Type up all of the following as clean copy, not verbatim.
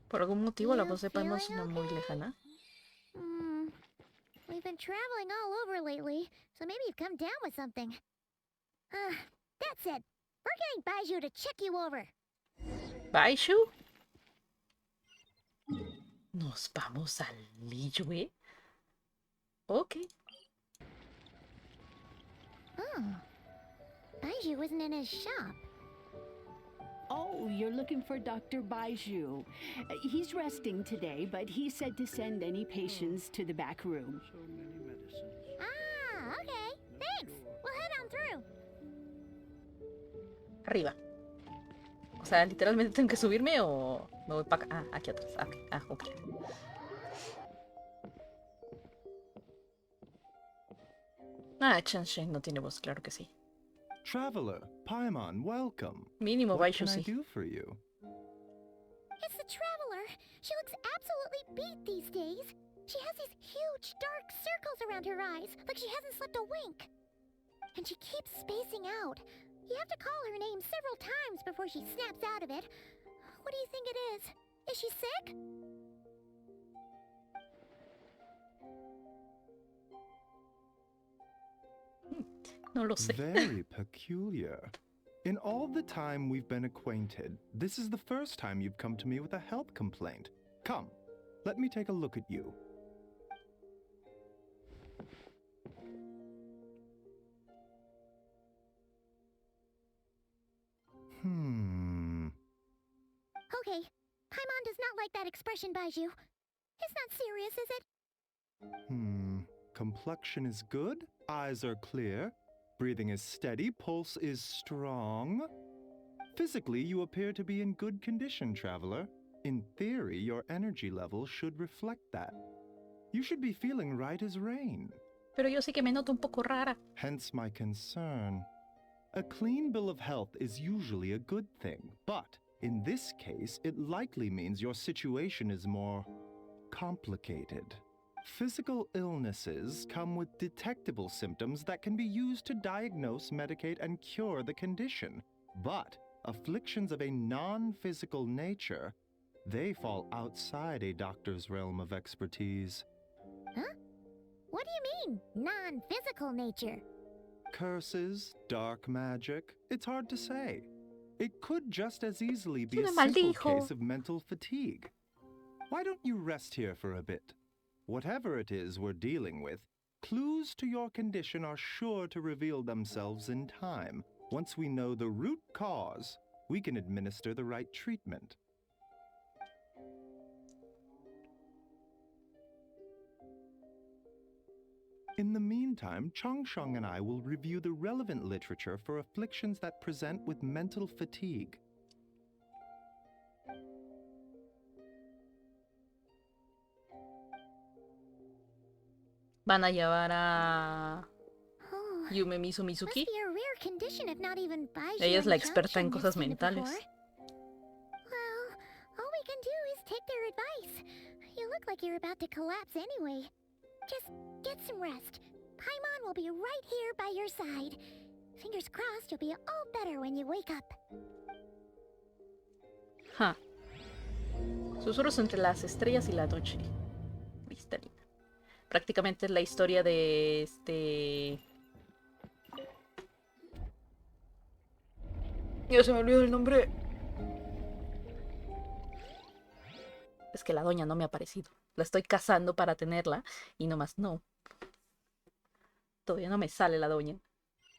Por algún motivo la You voz de Paimon feeling suena muy okay? lejana. We've been traveling all over lately, so maybe you've come down with something. That's it. We're getting Baiju to check you over. ¿Baishu? Nos vamos al Liyue. Ok. Oh. Baiju isn't in his shop. Oh, you're looking for Dr. Baiju. He's resting today, but he said to send any patients to the back room. So many medicines. Ah, okay. Thanks. We'll head on through. Arriba. O sea, literalmente tengo que subirme o me voy para acá. Ah, aquí atrás. Ah, ok. Ah, ok. Ah, Genshin no tiene voz, claro que sí. Traveler, Paimon, welcome. Mínimo What Baishu can I sí. do for you? It's the Traveler. She looks absolutely beat these days. She has these huge dark circles around her eyes, like she hasn't slept a wink. And she keeps spacing out. You have to call her name several times before she snaps out of it. What do you think it is? Is she sick? No lo sé. Very peculiar. In all the time we've been acquainted, this is the first time you've come to me with a health complaint. Come, let me take a look at you. Okay. Paimon does not like that expression, Baiju. It's not serious, is it? Complexion is good, eyes are clear, breathing is steady, pulse is strong. Physically, you appear to be in good condition, traveler. In theory, your energy level should reflect that. You should be feeling right as rain. Pero yo sí que me noto un poco rara. Hence my concern. A clean bill of health is usually a good thing, but in this case, it likely means your situation is more complicated. Physical illnesses come with detectable symptoms that can be used to diagnose, medicate, and cure the condition. But afflictions of a non-physical nature, they fall outside a doctor's realm of expertise. Huh? What do you mean, non-physical nature? Curses, dark magic, it's hard to say. It could just as easily be a Me simple maldijo. case of mental fatigue. Why don't you rest here for a bit? Whatever it is we're dealing with, clues to your condition are sure to reveal themselves in time. Once we know the root cause, we can administer the right treatment. In the meantime, Changsheng and I will review the relevant literature for afflictions that present with mental fatigue. Van a llevar a Oh, Yume must Mizuki. be a rare condition if not even Baiju Ella es la and experta en Changsheng cosas have seen it mentales. before. Well, all we can do is take their advice. You look like you're about to collapse anyway. Just get some rest. Paimon will be right here by your side. Fingers crossed you'll be all better when you wake up. Ja. Susurros entre las estrellas y la noche. Cristalina. Prácticamente es la historia de Ya se me olvidó el nombre. Es que la doña no me ha aparecido. La estoy cazando para tenerla y nomás no. Todavía no me sale la doña.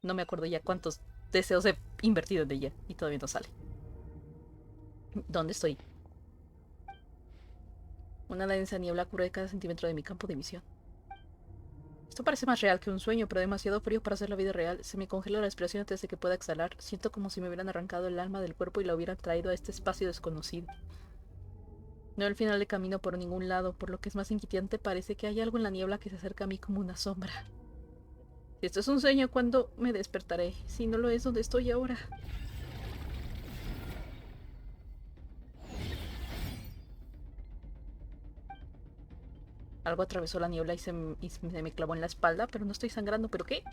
No me acuerdo ya cuántos deseos he invertido en ella y todavía no sale. ¿Dónde estoy? Una densa niebla cubre cada centímetro de mi campo de visión. Esto parece más real que un sueño, pero demasiado frío para ser la vida real. Se me congela la respiración antes de que pueda exhalar. Siento como si me hubieran arrancado el alma del cuerpo y la hubieran traído a este espacio desconocido. No veo el final del camino por ningún lado, por lo que es más inquietante parece que hay algo en la niebla que se acerca a mí como una sombra. Si esto es un sueño, ¿cuándo me despertaré? Si no lo es, ¿dónde estoy ahora? Algo atravesó la niebla y se me clavó en la espalda, pero no estoy sangrando. ¿Pero qué?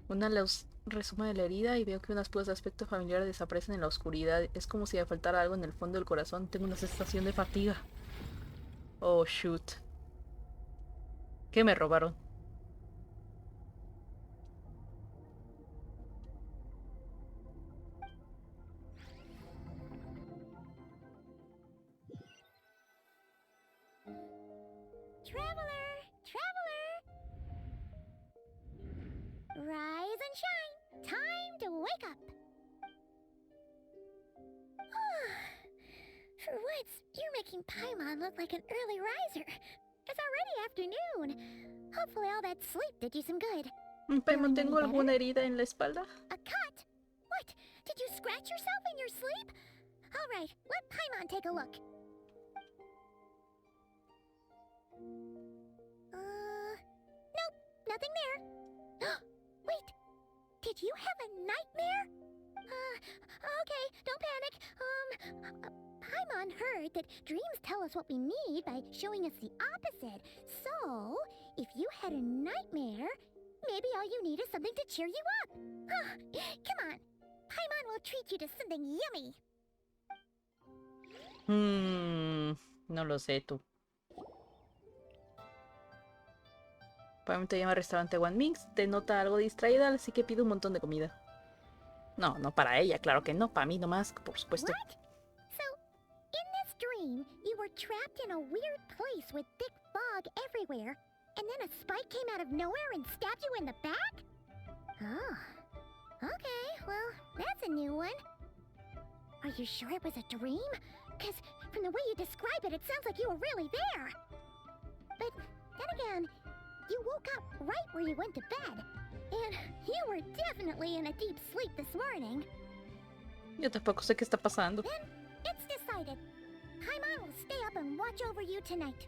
Una luz resuma de la herida y veo que unas púas de aspecto familiar desaparecen en la oscuridad. Es como si me faltara algo en el fondo del corazón. Tengo una sensación de fatiga. Oh, shoot. ¿Qué me robaron? Traveler! Traveler! Rise and shine! Time to wake up! For once, you're making Paimon look like an early riser. It's already afternoon. Hopefully all that sleep did you some good. Paimon, ¿tengo alguna herida en la espalda? A cut? What? Did you scratch yourself in your sleep? Alright, let Paimon take a look. Nope, nothing there. Wait, did you have a nightmare? Okay, don't panic. Paimon heard that dreams tell us what we need by showing us the opposite. So, if you had a nightmare, maybe all you need is something to cheer you up. Come on, Paimon will treat you to something yummy. No lo sé tú. Paimon te llama al restaurante One Mix, te nota algo distraída, así que pide un montón de comida. No, no para ella, claro que no, para mí nomás, por supuesto. What? So, in this dream, you were trapped in a weird place with thick fog everywhere, and then a spike came out of nowhere and stabbed you in the back? Oh. Okay, well, that's a new one. Are you sure it was a dream? Because from the way you describe it, it sounds like you were really there. But then again, you woke up right where you went to bed. And you were definitely in a deep sleep this morning. Yo tampoco sé qué está pasando. Then it's decided. Paimon will stay up and watch over you tonight.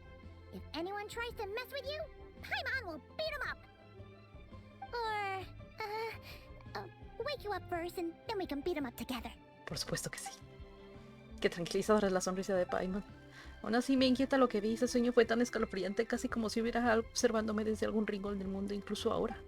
If anyone tries to mess with you, Paimon will beat him up. Or, wake you up first and then we can beat him up together. Por supuesto que sí. Qué tranquilizadora es la sonrisa de Paimon. Aún así me inquieta lo que vi. Ese sueño fue tan escalofriante, casi como si hubiera algo observándome desde algún rincón del mundo, incluso ahora.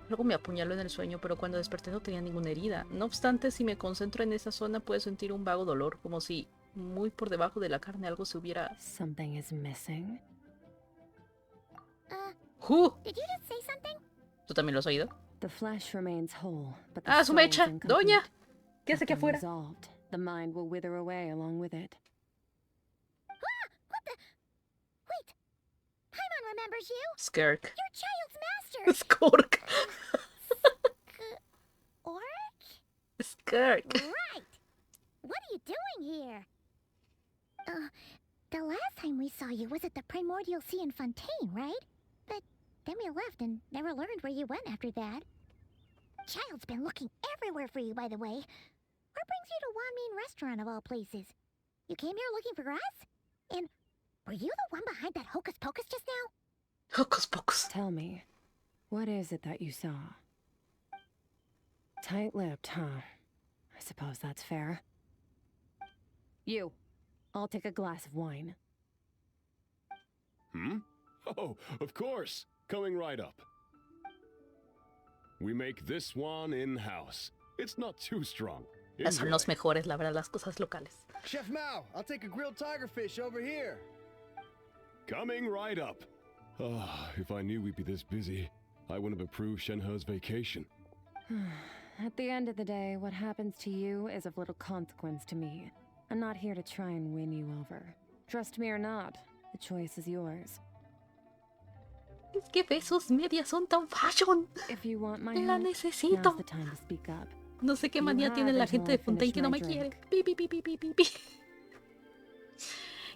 Luego me apuñaló en el sueño, pero cuando desperté no tenía ninguna herida. No obstante, si me concentro en esa zona puedo sentir un vago dolor, como si muy por debajo de la carne algo se hubiera... Something is missing. Did you just say something? ¿Tú también lo has oído? The flesh remains whole, but the ¡Ah, su soul is mecha! incomplete. ¡Doña! ¿Qué hace aquí Nothing afuera? resolved. The mind will wither away along with it. What the? Wait! Paimon remembers you! Skirk. Your child's master! Skirk. Orc? Skirk. Right! What are you doing here? The last time we saw you was at the Primordial Sea in Fontaine, right? But then we left and never learned where you went after that. Child's been looking everywhere for you, by the way. What brings you to Wanmean Restaurant of all places? You came here looking for us? And were you the one behind that hocus pocus just now? Hocus pocus. Tell me, what is it that you saw? Tight-lipped, huh? I suppose that's fair. You. I'll take a glass of wine. Hmm? Oh, of course. Coming right up. We make this one in-house. It's not too strong. Son los mejores, la verdad, las cosas locales. Chef Mao, I'll take a grilled tigerfish over here. Coming right up. Ah, if I knew we'd be this busy, I wouldn't have approved Shenhe's vacation. At the end of the day, what happens to you is of little consequence to me. I'm not here to try and win you over. Trust me or not, the choice is yours. Es que esos medias son tan fashion. If you want my La help, necesito. now's the time to speak up. No sé qué manía tiene la gente de Fontaine que no me quiere. Pi, pi, pi, pi, pi, pi, pi.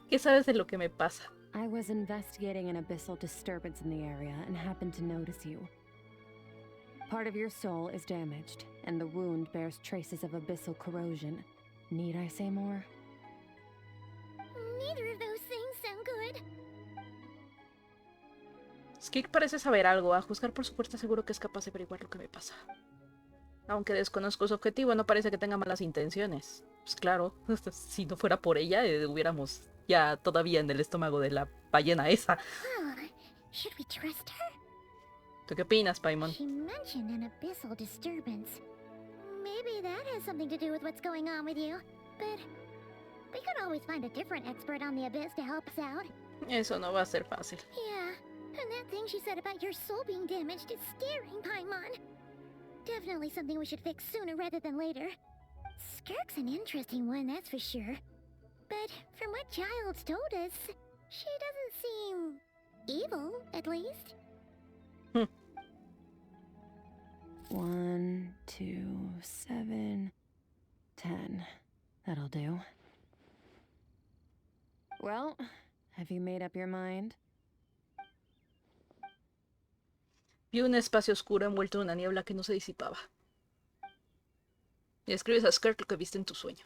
¿Qué sabes de lo que me pasa? I was investigating an abyssal disturbance in the area and happened to notice you. Part of your soul is damaged, and the wound bears traces of abyssal corrosion. Need I say more? Neither of those things sound good. Skirk parece saber algo. A juzgar por su puerta seguro que es capaz de averiguar lo que me pasa. Aunque desconozco su objetivo, no parece que tenga malas intenciones. Pues claro, si no fuera por ella, hubiéramos ya todavía en el estómago de la ballena esa. Should we trust her? ¿Tú qué opinas, Paimon? She mentioned an abyssal disturbance. Maybe that has something to do with what's going on with you. But we could always find a different expert on the abyss to help us out. Eso no va a ser fácil. Yeah, and that thing she said about your soul being damaged is scaring, Paimon. Definitely something we should fix sooner rather than later. Skirk's an interesting one, that's for sure. But from what Child's told us, she doesn't seem evil, at least. 1, 2, 7, 10. That'll do. Well, have you made up your mind? Vi un espacio oscuro envuelto en una niebla que no se disipaba. Y escribes a Skirk lo que viste en tu sueño.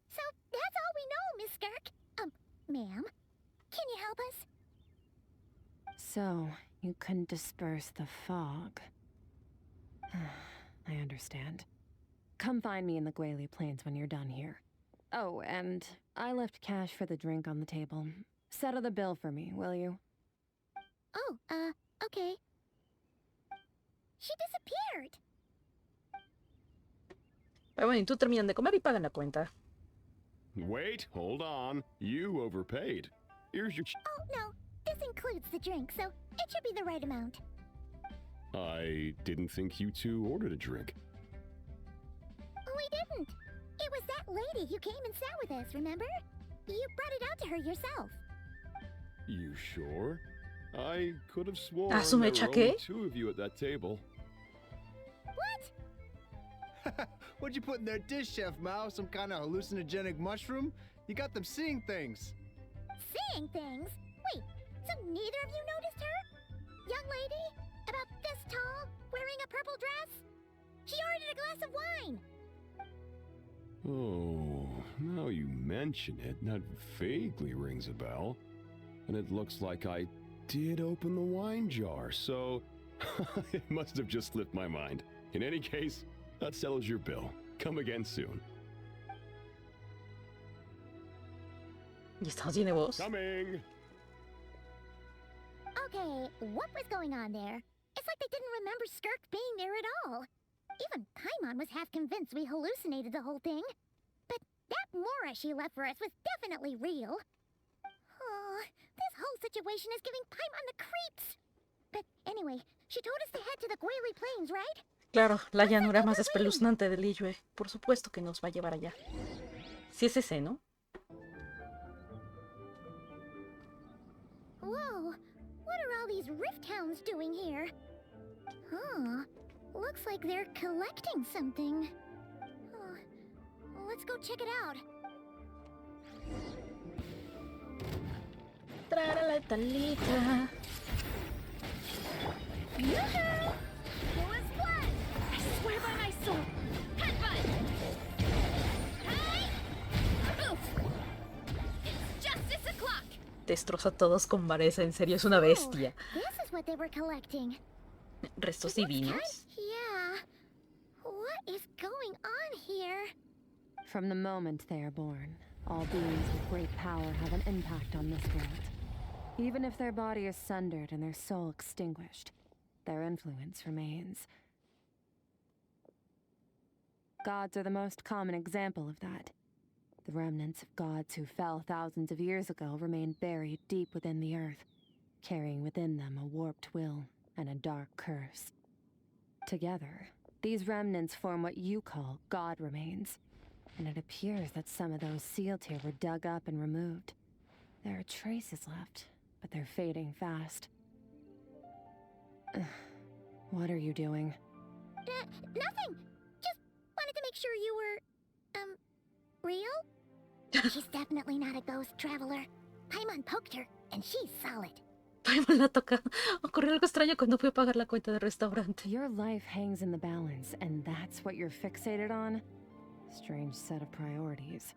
So, that's all we know, Miss Skirk. Ma'am, can you help us? So, you couldn't disperse the fog. I understand. Come find me in the Gwali Plains when you're done here. Oh, and I left cash for the drink on the table. Settle the bill for me, will you? Oh, okay. She disappeared. Paimon y tú terminan de comer y pagan la cuenta. Wait, hold on. You overpaid. Here's your... Oh, no. This includes the drink, so it should be the right amount. I didn't think you two ordered a drink. We didn't. It was that lady who came and sat with us, remember? You brought it out to her yourself. You sure? I could have sworn ¿A su there mecha were qué? only two of you at that table. What? What'd you put in their dish, Chef Mao? Some kind of hallucinogenic mushroom? You got them seeing things. Seeing things? Wait, so neither of you noticed her? Young lady? About this tall? Wearing a purple dress? She ordered a glass of wine. Oh, now you mention it, that vaguely rings a bell. And it looks like I did open the wine jar, so it must have just slipped my mind. In any case, that settles your bill. Come again soon. ¿Y esta tiene voz? Coming! Okay, what was going on there? It's like they didn't remember Skirk being there at all. Even Paimon was half convinced we hallucinated the whole thing. But that Mora she left for us was definitely real. Oh, this whole situation is giving Paimon the creeps. But anyway, she told us to head to the Gwali Plains, right? Claro, la llanura más espeluznante del Liyue. Por supuesto que nos va a llevar allá. Sí es ese, ¿no? Whoa, what are all these rift hounds doing here? Huh, looks like they're collecting something. Oh, let's go check it out. Trae la talita. Yoo-hoo! Who is what? I swear by my soul! Headbutt! Hey! Oof! It's justice o'clock! Destroza a todos con vareza, en serio, es una bestia. This is what they were collecting. ¿Restos divinos? Yeah. What is going on here? From the moment they are born, all beings with great power have an impact on this world. Even if their body is sundered and their soul extinguished, their influence remains. Gods are the most common example of that. The remnants of gods who fell thousands of years ago remain buried deep within the earth, carrying within them a warped will and a dark curse. Together, these remnants form what you call god remains, and it appears that some of those sealed here were dug up and removed. There are traces left, but they're fading fast. What are you doing? Nothing! Just wanted to make sure you were, real? She's definitely not a ghost traveler. Paimon poked her, and she's solid. Paimon la toca. Ocurrió algo extraño cuando fui a pagar la cuenta del restaurante. Your life hangs in the balance, and that's what you're fixated on? Strange set of priorities.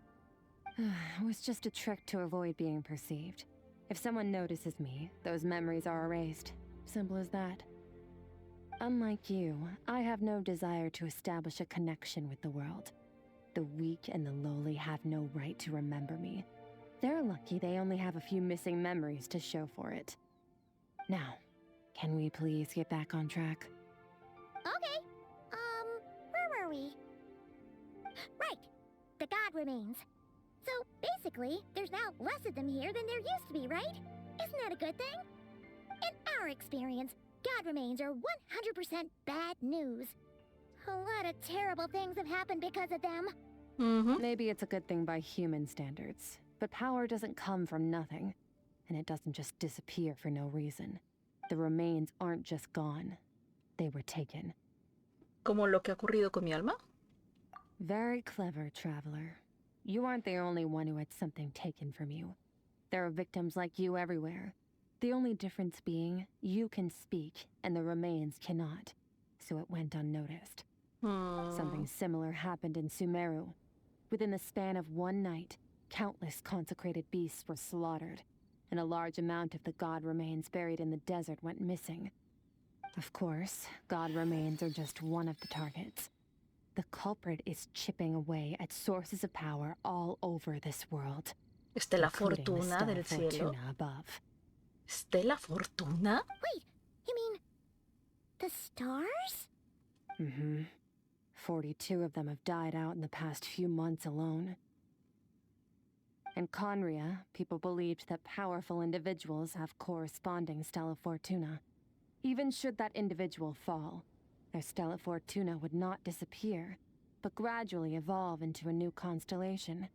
It was just a trick to avoid being perceived. If someone notices me, those memories are erased. Simple as that. Unlike you, I have no desire to establish a connection with the world. The weak and the lowly have no right to remember me. They're lucky they only have a few missing memories to show for it. Now, Can we please get back on track? Okay. Where were we? Right. The god remains. So, basically, there's now less of them here than there used to be, right? Isn't that a good thing? In our experience, god remains are 100% bad news. A lot of terrible things have happened because of them. Maybe it's a good thing by human standards, but power doesn't come from nothing, and it doesn't just disappear for no reason. The remains aren't just gone. They were taken. Como lo que ha ocurrido con mi alma. Very clever, traveler. You aren't the only one who had something taken from you. There are victims like you everywhere. The only difference being, you can speak, and the remains cannot. So it went unnoticed. Something similar happened in Sumeru. Within the span of one night, countless consecrated beasts were slaughtered, and a large amount of the god remains buried in the desert went missing. Of course, god remains are just one of the targets. The culprit is chipping away at sources of power all over this world. Estela including the Fortuna Stella del cielo. Fortuna above. ¿Stella Fortuna? Wait, you mean the stars? 42 of them have died out in the past few months alone. In Conria, people believed that powerful individuals have corresponding Stella Fortuna. Even should that individual fall, their Stella Fortuna would not disappear, but gradually evolve into a new constellation.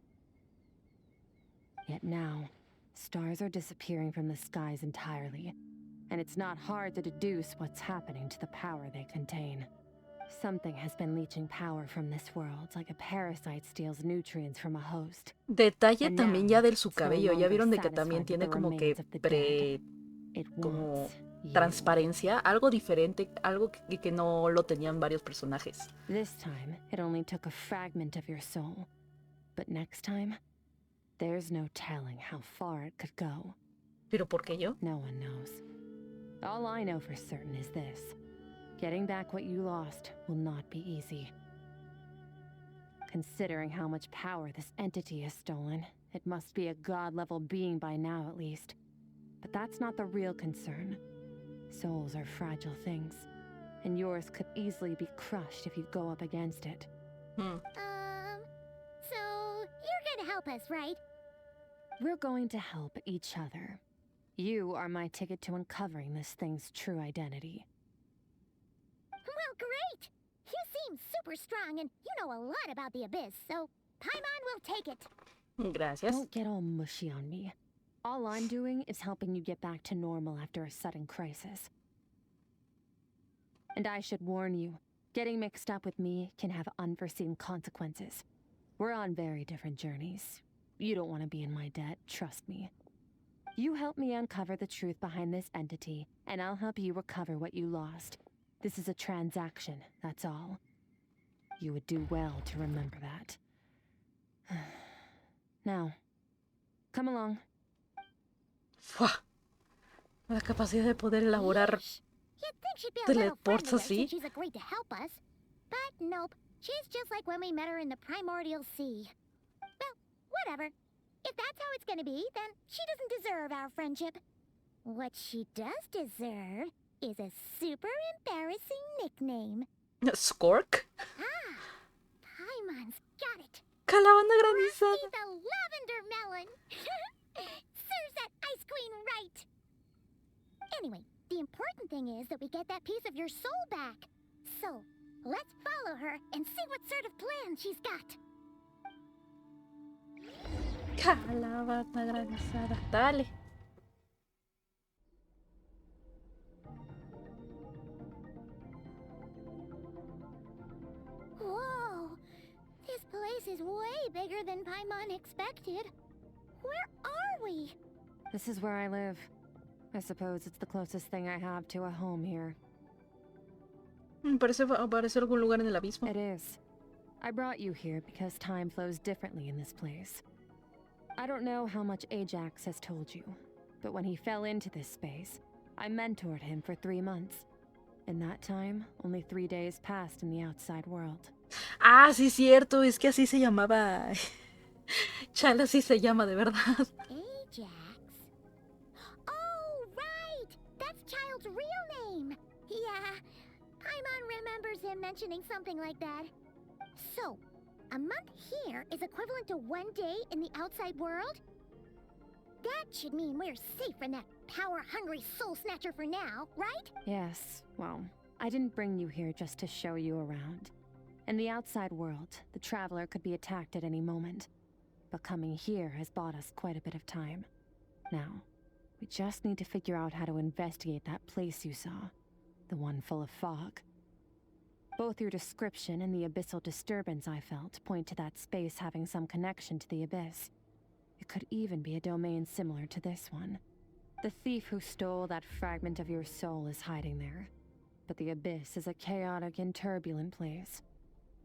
Yet now, stars are disappearing from the skies entirely, and it's not hard to deduce what's happening to the power they contain. Something has been leeching power from this world, like a parasite steals nutrients from a host. Detalle And también now, ya de su it's no cabello. Ya longer vieron de que satisfied también with tiene the como que remains of the dead. It como wants you. transparencia, algo diferente, algo que no lo tenían varios personajes. This time, it only took a fragment of your soul. But next time, there's no telling how far it could go. ¿Pero por qué yo? No one knows. All I know for certain is this. Getting back what you lost will not be easy. Considering how much power this entity has stolen, it must be a god-level being by now at least. But that's not the real concern. Souls are fragile things, and yours could easily be crushed if you go up against it. So you're gonna help us, right? We're going to help each other. You are my ticket to uncovering this thing's true identity. Well, great! You seem super strong and you know a lot about the Abyss, so Paimon will take it. Gracias. Don't get all mushy on me. All I'm doing is helping you get back to normal after a sudden crisis. And I should warn you, getting mixed up with me can have unforeseen consequences. We're on very different journeys. You don't want to be in my debt, trust me. You help me uncover the truth behind this entity, and I'll help you recover what you lost. This is a transaction, that's all. You would do well to remember that. Now, come along. ¡Fua! La capacidad de poder elaborar You'd think she'd be a little teleports friendlier así. since she's agreed to help us. But nope, she's just like when we met her in the primordial sea. Well, whatever. If that's how it's gonna be, then she doesn't deserve our friendship. What she does deserve is a super embarrassing nickname. Skirk. Paimon's got it. Calabana Be granizada. the lavender melon. Serves that ice queen right. Anyway, the important thing is that we get that piece of your soul back. So, let's follow her and see what sort of plan she's got. Calabana granizada. Dale. Whoa! This place is way bigger than Paimon expected. Where are we? This is where I live. I suppose it's the closest thing I have to a home here. Parece algún lugar en el abismo. It is. I brought you here because time flows differently in this place. I don't know how much Ajax has told you, but when he fell into this space, I mentored him for 3 months. In that time, only 3 days passed in the outside world. Ah, sí, cierto. Es que así se llamaba. Chala así se llama de verdad. Ajax? Oh, right! That's Child's real him mentioning something like that. So, a month here is equivalent to 1 day in the outside world? That should mean we're safe from that power-hungry soul snatcher for now, right? Yes, well, I didn't bring you here just to show you around. In the outside world, the Traveler could be attacked at any moment. But coming here has bought us quite a bit of time. Now, we just need to figure out how to investigate that place you saw. The one full of fog. Both your description and the abyssal disturbance I felt point to that space having some connection to the abyss. It could even be a domain similar to this one. The thief who stole that fragment of your soul is hiding there. But the abyss is a chaotic and turbulent place.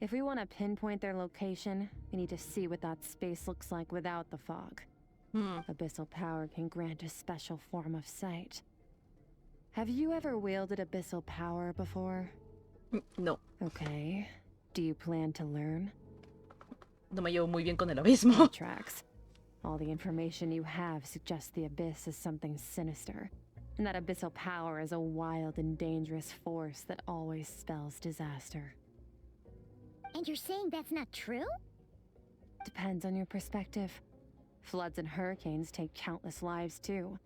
If we want to pinpoint their location, we need to see what that space looks like without the fog. Abyssal power can grant a special form of sight. Have you ever wielded abyssal power before? No. Okay. Do you plan to learn? No me llevo muy bien con el abismo. Tracks. All the information you have suggests the abyss is something sinister, and that abyssal power is a wild and dangerous force that always spells disaster. And you're saying that's not true? Depends on your perspective. Floods and hurricanes take countless lives too.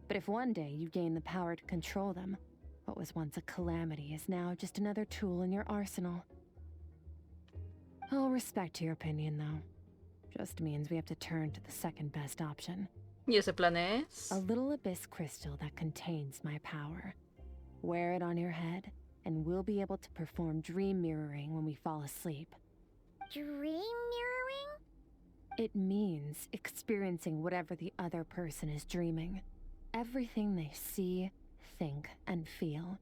But if one day you gain the power to control them, what was once a calamity is now just another tool in your arsenal. All respect to your opinion, though. Just means we have to turn to the second best option. ¿Y ese plan es? A little abyss crystal that contains my power. Wear it on your head, and we'll be able to perform dream mirroring when we fall asleep. Dream mirroring? It means experiencing whatever the other person is dreaming. Everything they see, think, and feel.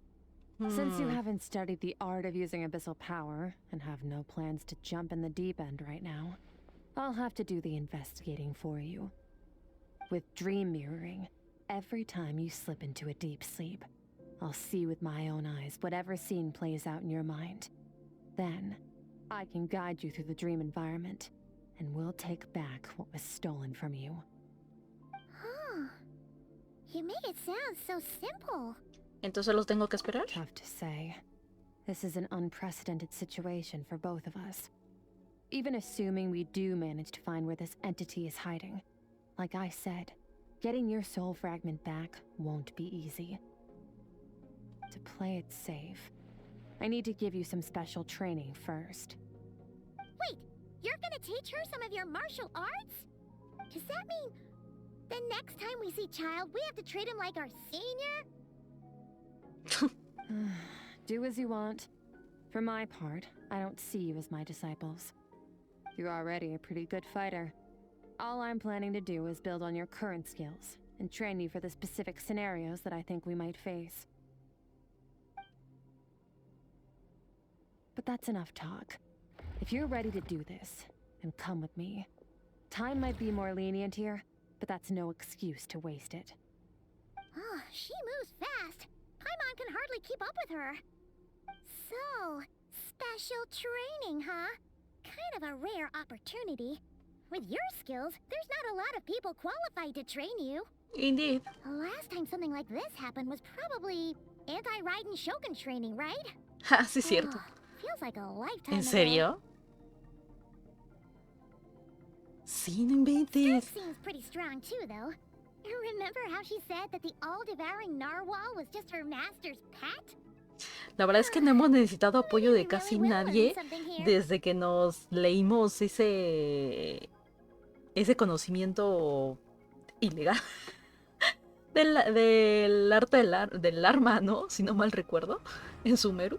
Since you haven't studied the art of using abyssal power, and have no plans to jump in the deep end right now, I'll have to do the investigating for you. With dream mirroring, every time you slip into a deep sleep, I'll see with my own eyes whatever scene plays out in your mind. Then, I can guide you through the dream environment, and we'll take back what was stolen from you. Huh. You made it sound so simple. Entonces los tengo que esperar. Tough to say. This is an unprecedented situation for both of us. Even assuming we do manage to find where this entity is hiding, like I said, getting your soul fragment back won't be easy. To play it safe, I need to give you some special training first. Wait, you're gonna teach her some of your martial arts? Does that mean the next time we see Child, we have to treat him like our senior? Do as you want. For my part, I don't see you as my disciples. You're already a pretty good fighter. All I'm planning to do is build on your current skills and train you for the specific scenarios that I think we might face. But that's enough talk. If you're ready to do this, then come with me. Time might be more lenient here, but that's no excuse to waste it. Oh, she moves fast. Paimon can hardly keep up with her. So, special training, huh? Kind of a rare opportunity. With your skills, there's not a lot of people qualified to train you. Indeed. The last time something like this happened was probably anti-Raiden Shogun training, right? Ah, sí, cierto. Feels like a lifetime ¿En ago. serio? Sí, no Skirk inventes. seems pretty strong too, though. Remember how she said that the all-devouring narwhal was just her master's pet? La verdad es que no hemos necesitado apoyo de casi nadie desde que nos leímos ese conocimiento ilegal del arte del arma, ¿no? Si no mal recuerdo, en Sumeru.